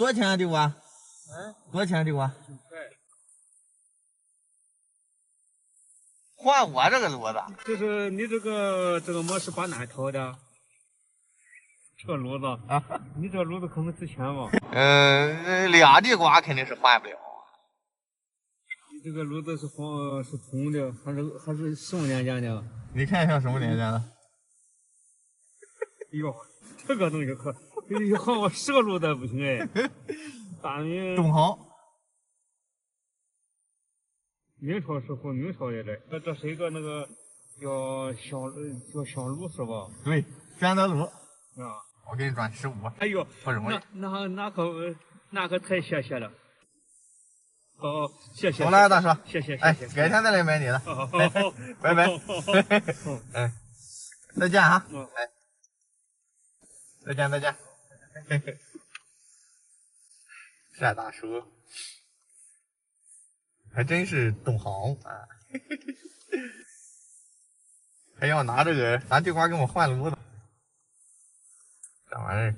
多少钱啊？这碗？多少钱这碗？换我这个炉子？就是你这个模式把哪掏的？这炉子啊，你这炉子可能值钱吧？俩地瓜肯定是换不了。你这个炉子是铜的，还是什么年间的？你看像什么年间的？哎呦，这个东西可，你换我10个炉子不行哎。大明中行。明朝时候，明朝的嘞。这是一个那个叫香炉是吧？对，宣德炉。啊。我给你转15。哎呦，不容易。那可太谢谢了。好，谢谢。好了，大叔。谢谢。哎，改天再来买你的。好，拜拜。哎，再见哈。哎，再见。这大叔还真是懂行啊，还要拿地瓜跟我换炉子。这玩意儿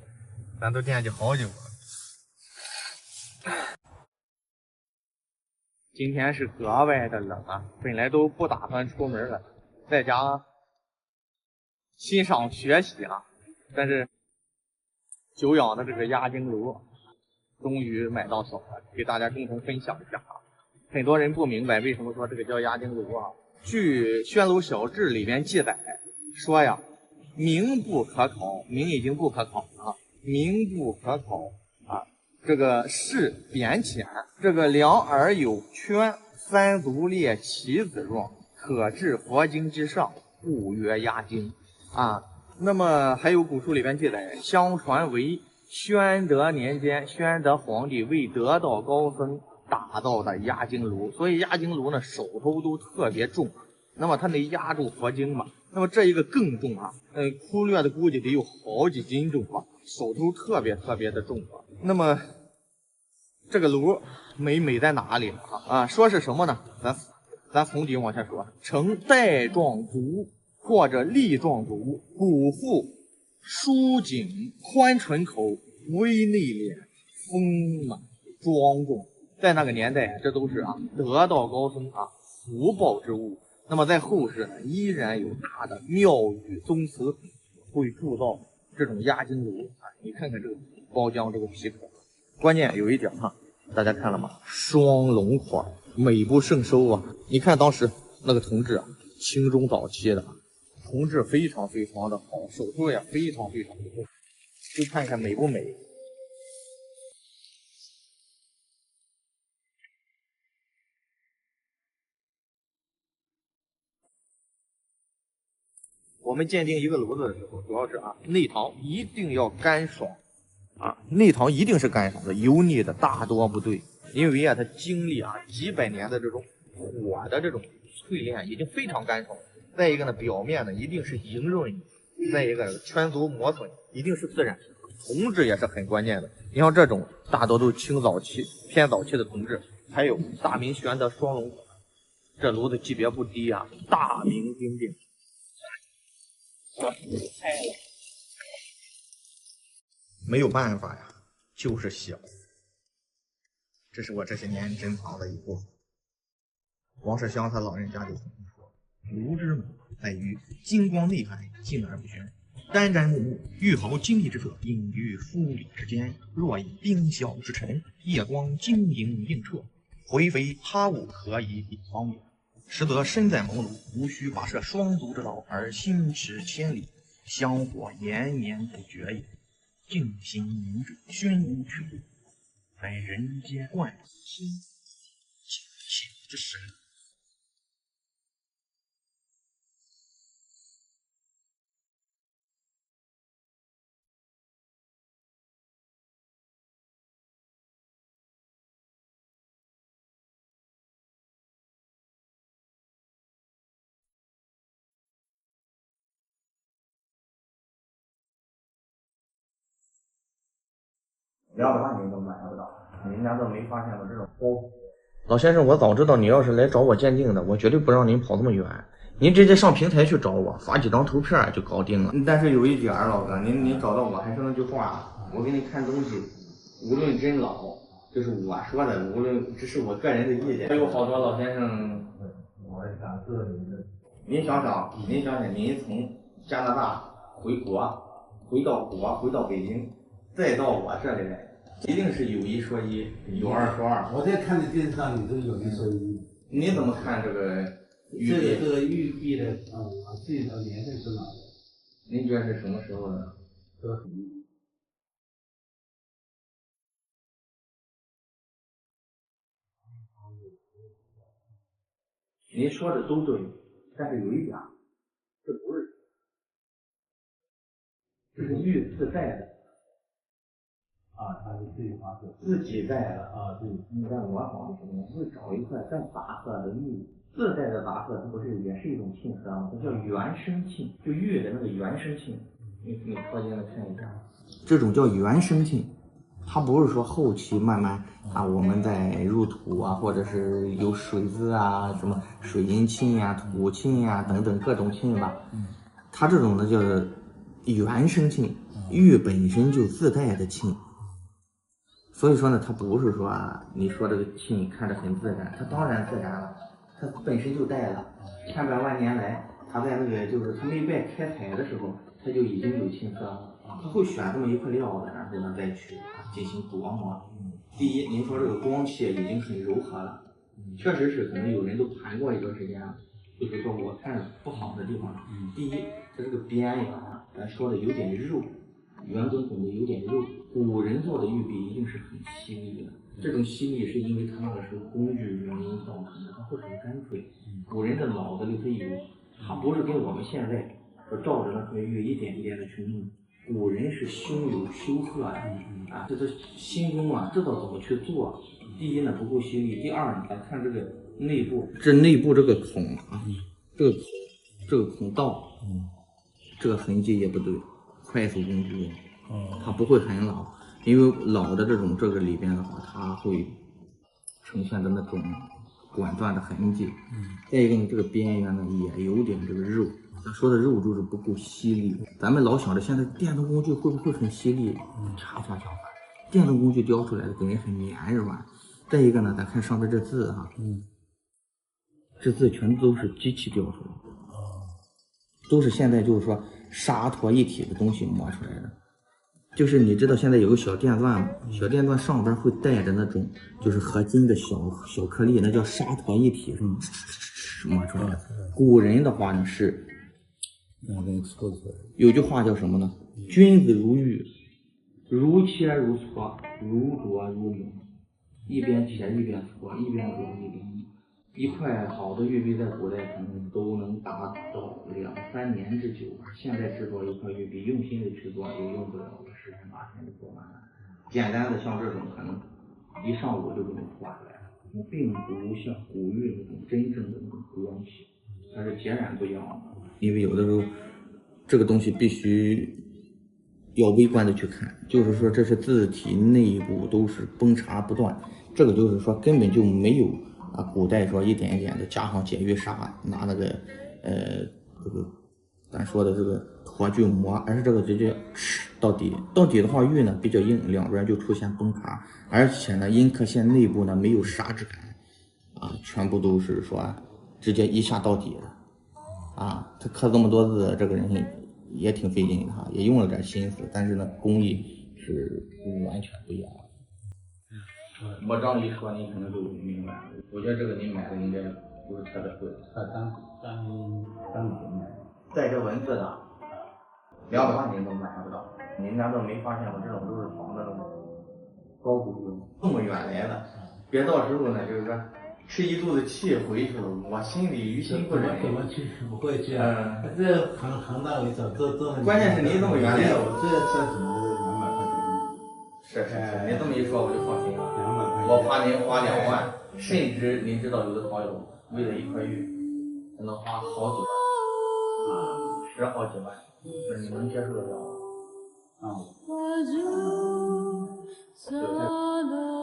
咱都惦记好久了。今天是格外的冷啊，本来都不打算出门了，在家欣赏学习啊。但是久仰的这个压惊炉终于买到手了，给大家共同分享一下啊。很多人不明白为什么说这个叫压惊炉啊。据《宣炉小志》里面记载说呀，明不可考，明已经不可考了啊，明不可考啊。这个是扁浅，这个两耳有圈，三足列棋子状，可置佛经之上，故曰压惊啊。那么还有古书里边记载，相传为宣德年间，宣德皇帝为得道高僧打造的压惊炉，所以压惊炉呢手头都特别重，那么它得压住佛经嘛。那么这一个更重啊，粗略的估计得有好几斤重啊，手头特别的重啊。那么这个炉美在哪里啊？说是什么呢？咱从底往下说，呈带状足或者粒状足，骨腹舒颈，宽唇口，微内敛，丰满庄重。在那个年代，这都是得道高僧福报之物。那么在后世呢，依然有大的庙宇宗祠会铸造这种压惊炉啊。你看看这个包浆这个皮壳，关键有一点大家看了吗？双龙块，美不胜收啊！你看当时那个铜制清中早期的铜制非常的好，手头也非常的重，就看看美不美。我们鉴定一个炉子的时候，主要是内堂一定要干爽内堂一定是干爽的，油腻的大多不对，因为它经历几百年的这种火的这种淬炼，已经非常干爽。再一个呢，表面呢一定是莹润，再一个圈足磨损一定是自然，铜质也是很关键的。你像这种大多都清早期偏早期的铜质，还有大明宣德双龙，这炉子级别不低大名鼎鼎。没有办法呀，就是小。这是我这些年珍藏的一部分。王世襄他老人家就这么说：炉之美在于金光内涵，静而不宣，沾沾木木，玉毫精密之色隐于肤里之间。若以冰绡之尘，夜光晶莹映彻，回非他物可以比方也。实则身在茅庐，无需跋涉双足之劳，而心驰千里，香火延绵不绝也。静心明志，宣无去路，在人间万心静气之神。200万你都买不到，人家都没发现过这种包。老先生，我早知道你要是来找我鉴定的，我绝对不让您跑这么远，您直接上平台去找我，发几张图片就搞定了。但是有一点，老哥，您找到我还是那句话，我给你看东西，无论真老，就是我说的，无论这是我个人的意见。有好多老先生，您想想，您从加拿大回到北京，再到我这里来，一定是有一说一，有二说二。我在看的电视上，你都有一说一。您怎么看这个玉璧？这个玉璧的，我自己的年份是哪的？您觉得是什么时候的？都很玉。您说的都对，但是有一点，这不是，这是玉自带的。它是自己发射，自己带的对。你在模仿的时候，会找一块带杂色的玉，自带的杂色，它不是也是一种沁色吗？它叫原生沁，就玉的那个原生沁。你靠近的看一下，这种叫原生沁，它不是说后期慢慢我们在入土或者是有水渍什么水银沁土沁等等各种沁吧，它这种呢叫原生沁，玉本身就自带的沁。所以说呢，它不是说你说这个沁看着很自然，它当然自然了，它本身就带了，千百万年来，它在那个就是它没外开采的时候，它就已经有沁色了，它会选这么一块料子，然后呢再去进行琢磨。第一，您说这个光气已经很柔和了，确实是可能有人都盘过一段时间了，就是说我看不好的地方，第一，它这个边缘咱说的有点肉。圆滚滚的有点肉，古人做的玉璧一定是很犀利的。这种犀利是因为他那个时候工具原因造成的，它会很干脆。古人的脑子里头有，他不是跟我们现在说照着那块玉一点一点的去弄。古人是胸有丘壑的，这心中知道怎么去做。第一呢不够犀利，第二呢看这个内部，这内部这个孔这个孔道，这个痕迹也不对。快速工具，它不会很老，因为老的这个里边的话，它会呈现的那种管状的痕迹。再一个呢，这个边缘呢也有点这个肉，咱说的肉就是不够犀利。咱们老想着现在电动工具会不会很犀利？恰反，电动工具雕出来的给人很绵软。再一个呢，咱看上边这字这字全都是机器雕出来的，都是现在就是说沙坨一体的东西磨出来的。就是你知道现在有个小电钻吗？小电钻上边会带着那种就是合金的小颗粒，那叫沙坨一体磨出来的。古人的话呢是有句话叫什么呢？君子如玉，如切如磋，如琢如磨，一边切一边搓，一边琢一边磨。一块好的玉璧在古代可能都能达到2、3年之久，现在制作一块玉璧，用心的去做也用不了个10天8天就做完了。简单的像这种可能1上午就给你做出来了，并不像古玉那种真正的那种光气，它是截然不一样的。因为有的时候这个东西必须要微观的去看，就是说这是字体内部都是崩塌不断，这个就是说根本就没有古代说一点一点的加上解玉砂，拿那个这个咱说的这个脱锯磨，而是这个直接到底的话，玉呢比较硬，两边就出现崩塌，而且呢阴刻线内部呢没有砂质感全部都是说直接一下到底的他刻这么多字，这个人也挺费劲的也用了点心思，但是呢工艺是完全不一样的。我这样一说，你可能就明白了。我觉得这个你买的应该不是特别贵，单买。带着文字的200万您都买不到。您难道没发现吗？这种都是仿那种高古玉，这么远来的，别到时候呢，就是说吃一肚子气回去了，我心里于心不忍。怎么去？不会去这恒大为首，关键是您这么远来的，我这车只能200块钱。是，您这么一说我就放心了。我怕您花2万，甚至您知道有的好友为了一块玉，可能花好几万，10好几万，这你能接受得了吗？对。